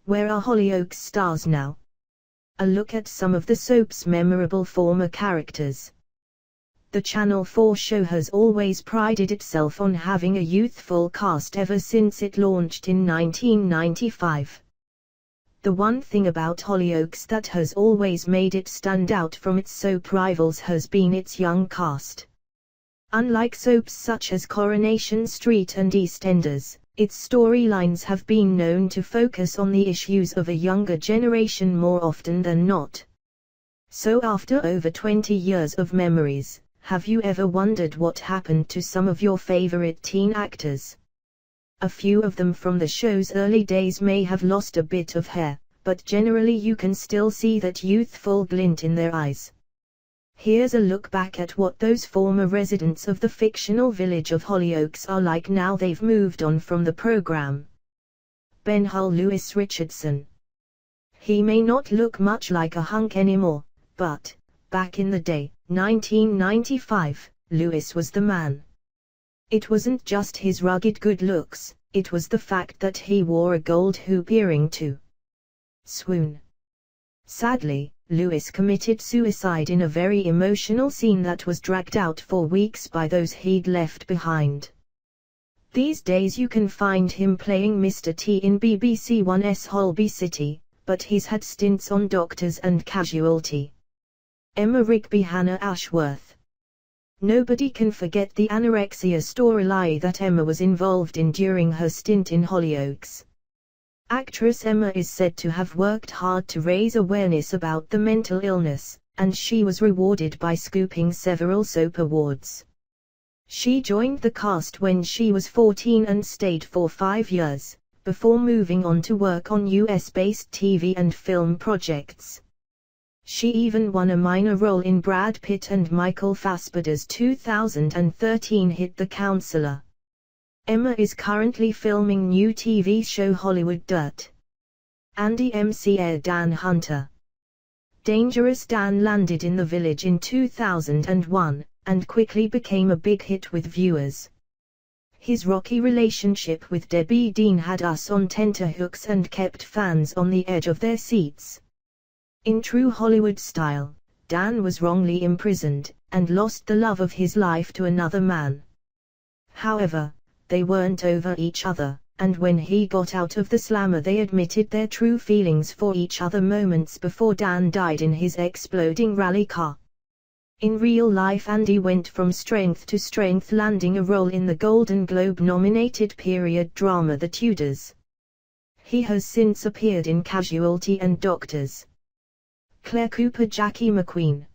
Where are Hollyoaks stars now? A look at some of the soap's memorable former characters. The Channel 4 show has always prided itself on having a youthful cast ever since it launched in 1995. The one thing about Hollyoaks that has always made it stand out from its soap rivals has been its young cast. Unlike soaps such as Coronation Street and EastEnders, its storylines have been known to focus on the issues of a younger generation more often than not. So after over 20 years of memories, have you ever wondered what happened to some of your favorite teen actors? A few of them from the show's early days may have lost a bit of hair, but generally you can still see that youthful glint in their eyes. Here's a look back at what those former residents of the fictional village of Hollyoaks are like now they've moved on from the program. Ben Hull Lewis Richardson. He may not look much like a hunk anymore, but, back in the day, 1995, Lewis was the man. It wasn't just his rugged good looks, it was the fact that he wore a gold hoop earring too. Swoon. Sadly, Lewis committed suicide in a very emotional scene that was dragged out for weeks by those he'd left behind. These days you can find him playing Mr. T in BBC One's Holby City, but he's had stints on Doctors and Casualty. Emma Rigby Hannah Ashworth. Nobody can forget the anorexia storyline that Emma was involved in during her stint in Hollyoaks. Actress Emma is said to have worked hard to raise awareness about the mental illness, and she was rewarded by scooping several soap awards. She joined the cast when she was 14 and stayed for 5 years, before moving on to work on US-based TV and film projects. She even won a minor role in Brad Pitt and Michael Fassbender's 2013 hit The Counselor. Emma is currently filming new TV show Hollywood Dirt. Andy MC Dan Hunter. Dangerous Dan landed in the village in 2001, and quickly became a big hit with viewers. His rocky relationship with Debbie Dean had us on tenterhooks and kept fans on the edge of their seats. In true Hollywood style, Dan was wrongly imprisoned, and lost the love of his life to another man. However, they weren't over each other, and when he got out of the slammer they admitted their true feelings for each other moments before Dan died in his exploding rally car. In real life Andy went from strength to strength, landing a role in the Golden Globe-nominated period drama The Tudors. He has since appeared in Casualty and Doctors. Claire Cooper Jackie McQueen.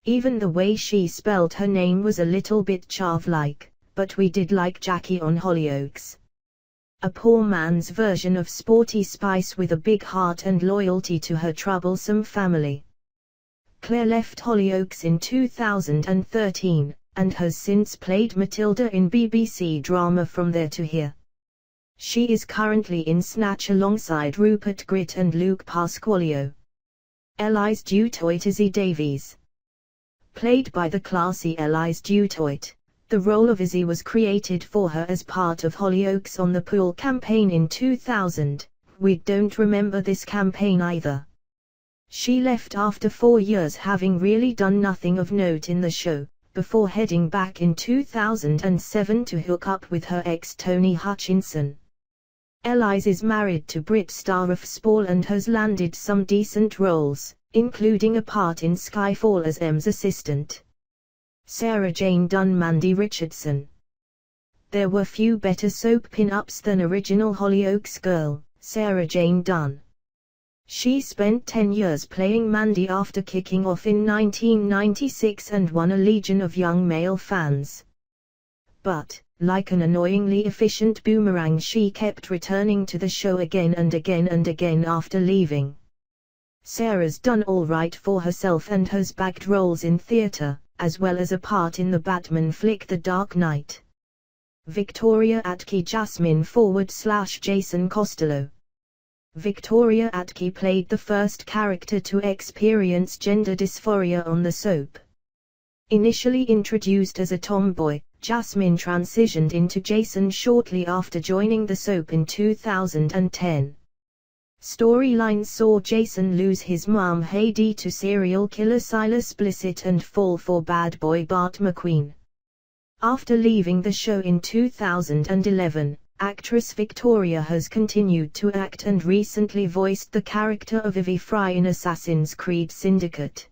Even the way she spelled her name was a little bit Chav-like, but we did like Jackie on Hollyoaks. A poor man's version of Sporty Spice with a big heart and loyalty to her troublesome family. Claire left Hollyoaks in 2013, and has since played Matilda in BBC drama From There to Here. She is currently in Snatch alongside Rupert Grint and Luke Pasqualio. Elise Dutoit Izzy Davies. Played by the classy Elise Dutoit, the role of Izzy was created for her as part of Hollyoaks on the Pool campaign in 2000. We don't remember this campaign either. She left after 4 years having really done nothing of note in the show, before heading back in 2007 to hook up with her ex Tony Hutchinson. Elise is married to Brit star of Spall and has landed some decent roles, including a part in Skyfall as M's assistant. Sarah Jane Dunn Mandy Richardson. There were few better soap pin-ups than original Hollyoaks girl, Sarah Jane Dunn. She spent 10 years playing Mandy after kicking off in 1996 and won a legion of young male fans. But, like an annoyingly efficient boomerang, she kept returning to the show again and again and again after leaving. Sarah's done all right for herself and has bagged roles in theatre, as well as a part in the Batman flick The Dark Knight. Victoria Atke Jasmine / Jason Costello. Victoria Atke played the first character to experience gender dysphoria on the soap. Initially introduced as a tomboy, Jasmine transitioned into Jason shortly after joining the soap in 2010. Storyline saw Jason lose his mom Heidi to serial killer Silas Blissett and fall for bad boy Bart McQueen. After leaving the show in 2011, actress Victoria has continued to act and recently voiced the character of Ivy Fry in Assassin's Creed Syndicate.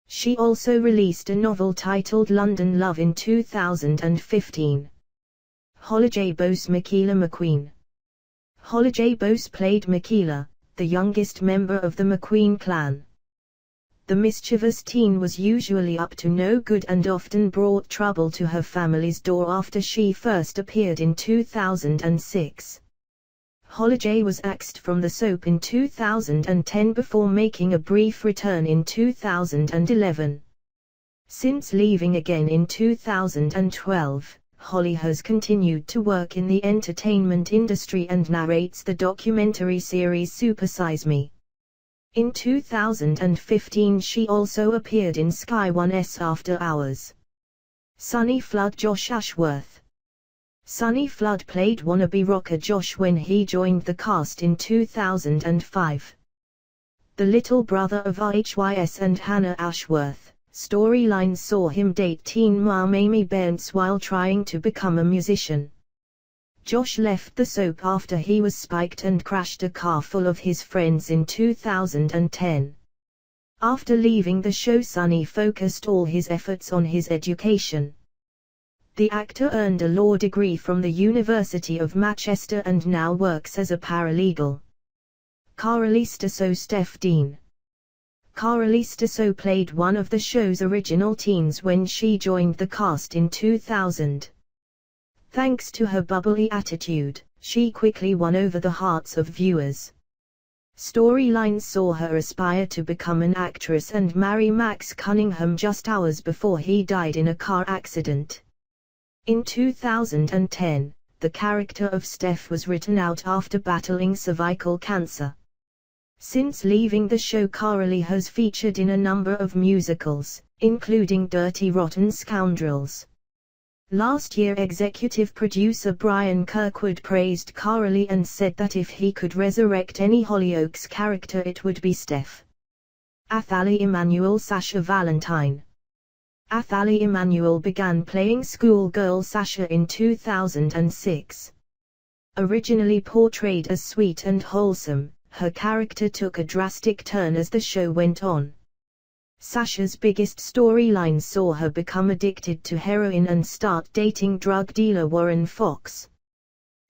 She also released a novel titled London Love in 2015. Holly J. Bose Michaela McQueen. Holly J. Bose played Michaela, the youngest member of the McQueen clan. The mischievous teen was usually up to no good and often brought trouble to her family's door after she first appeared in 2006. Holly J. was axed from the soap in 2010 before making a brief return in 2011. Since leaving again in 2012, Holly has continued to work in the entertainment industry and narrates the documentary series Super Size Me. In 2015 she also appeared in Sky One's After Hours. Sonny Flood Josh Ashworth. Sonny Flood played wannabe rocker Josh when he joined the cast in 2005. The little brother of RHYS and Hannah Ashworth. Storyline saw him date teen mom Amy Bence while trying to become a musician. Josh left the soap after he was spiked and crashed a car full of his friends in 2010. After leaving the show, Sonny focused all his efforts on his education. The actor earned a law degree from the University of Manchester and now works as a paralegal. Carolee Stosso Steph Dean. Carolee Stosso played one of the show's original teens when she joined the cast in 2000. Thanks to her bubbly attitude, she quickly won over the hearts of viewers. Storyline saw her aspire to become an actress and marry Max Cunningham just hours before he died in a car accident. In 2010, the character of Steph was written out after battling cervical cancer. Since leaving the show, Carolee has featured in a number of musicals, including Dirty Rotten Scoundrels. Last year, executive producer Brian Kirkwood praised Carolee and said that if he could resurrect any Hollyoaks character it would be Steph. Athalie Emanuel Sasha Valentine. Athalie Emanuel began playing schoolgirl Sasha in 2006. Originally portrayed as sweet and wholesome, her character took a drastic turn as the show went on. Sasha's biggest storyline saw her become addicted to heroin and start dating drug dealer Warren Fox.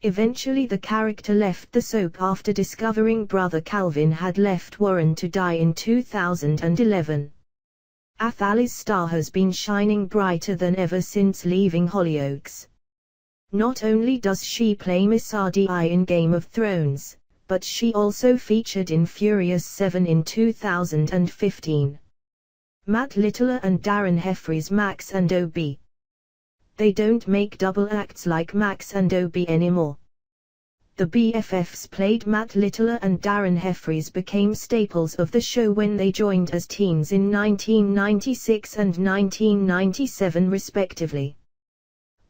Eventually the character left the soap after discovering brother Calvin had left Warren to die in 2011. Athalie's star has been shining brighter than ever since leaving Hollyoaks. Not only does she play Miss RDI in Game of Thrones, but she also featured in Furious 7 in 2015. Matt Littler and Darren Heffrey's Max and Obi. They don't make double acts like Max and Obi anymore. The BFFs played Matt Littler and Darren Heffreys became staples of the show when they joined as teens in 1996 and 1997 respectively.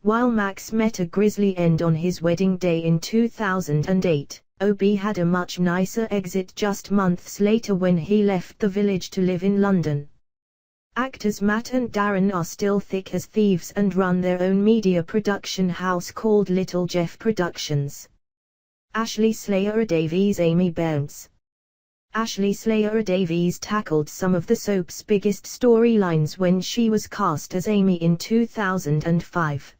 While Max met a grisly end on his wedding day in 2008, Obi had a much nicer exit just months later when he left the village to live in London. Actors Matt and Darren are still thick as thieves and run their own media production house called Little Jeff Productions. Ashley Slayer-Davies Amy Bence. Ashley Slayer-Davies tackled some of the soap's biggest storylines when she was cast as Amy in 2005.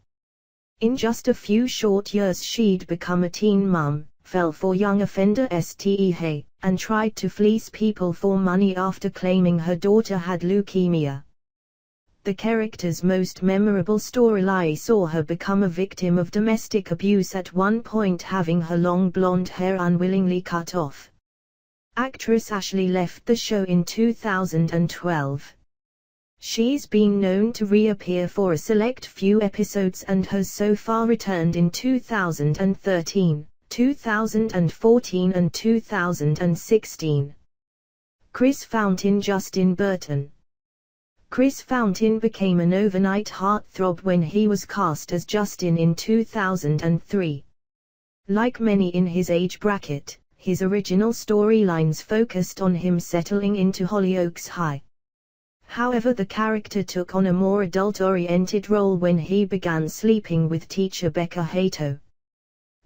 In just a few short years she'd become a teen mum, fell for young offender Steh, and tried to fleece people for money after claiming her daughter had leukemia. The character's most memorable storyline saw her become a victim of domestic abuse at one point, having her long blonde hair unwillingly cut off. Actress Ashley left the show in 2012. She's been known to reappear for a select few episodes and has so far returned in 2013, 2014 and 2016. Chris Fountain Justin Burton. Chris Fountain became an overnight heartthrob when he was cast as Justin in 2003. Like many in his age bracket, his original storylines focused on him settling into Hollyoaks High. However, the character took on a more adult-oriented role when he began sleeping with teacher Becca Hato.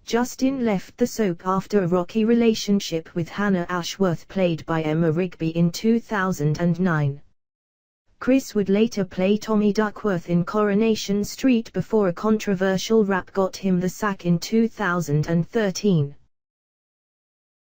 Justin left the soap after a rocky relationship with Hannah Ashworth, played by Emma Rigby, in 2009. Chris would later play Tommy Duckworth in Coronation Street before a controversial rap got him the sack in 2013.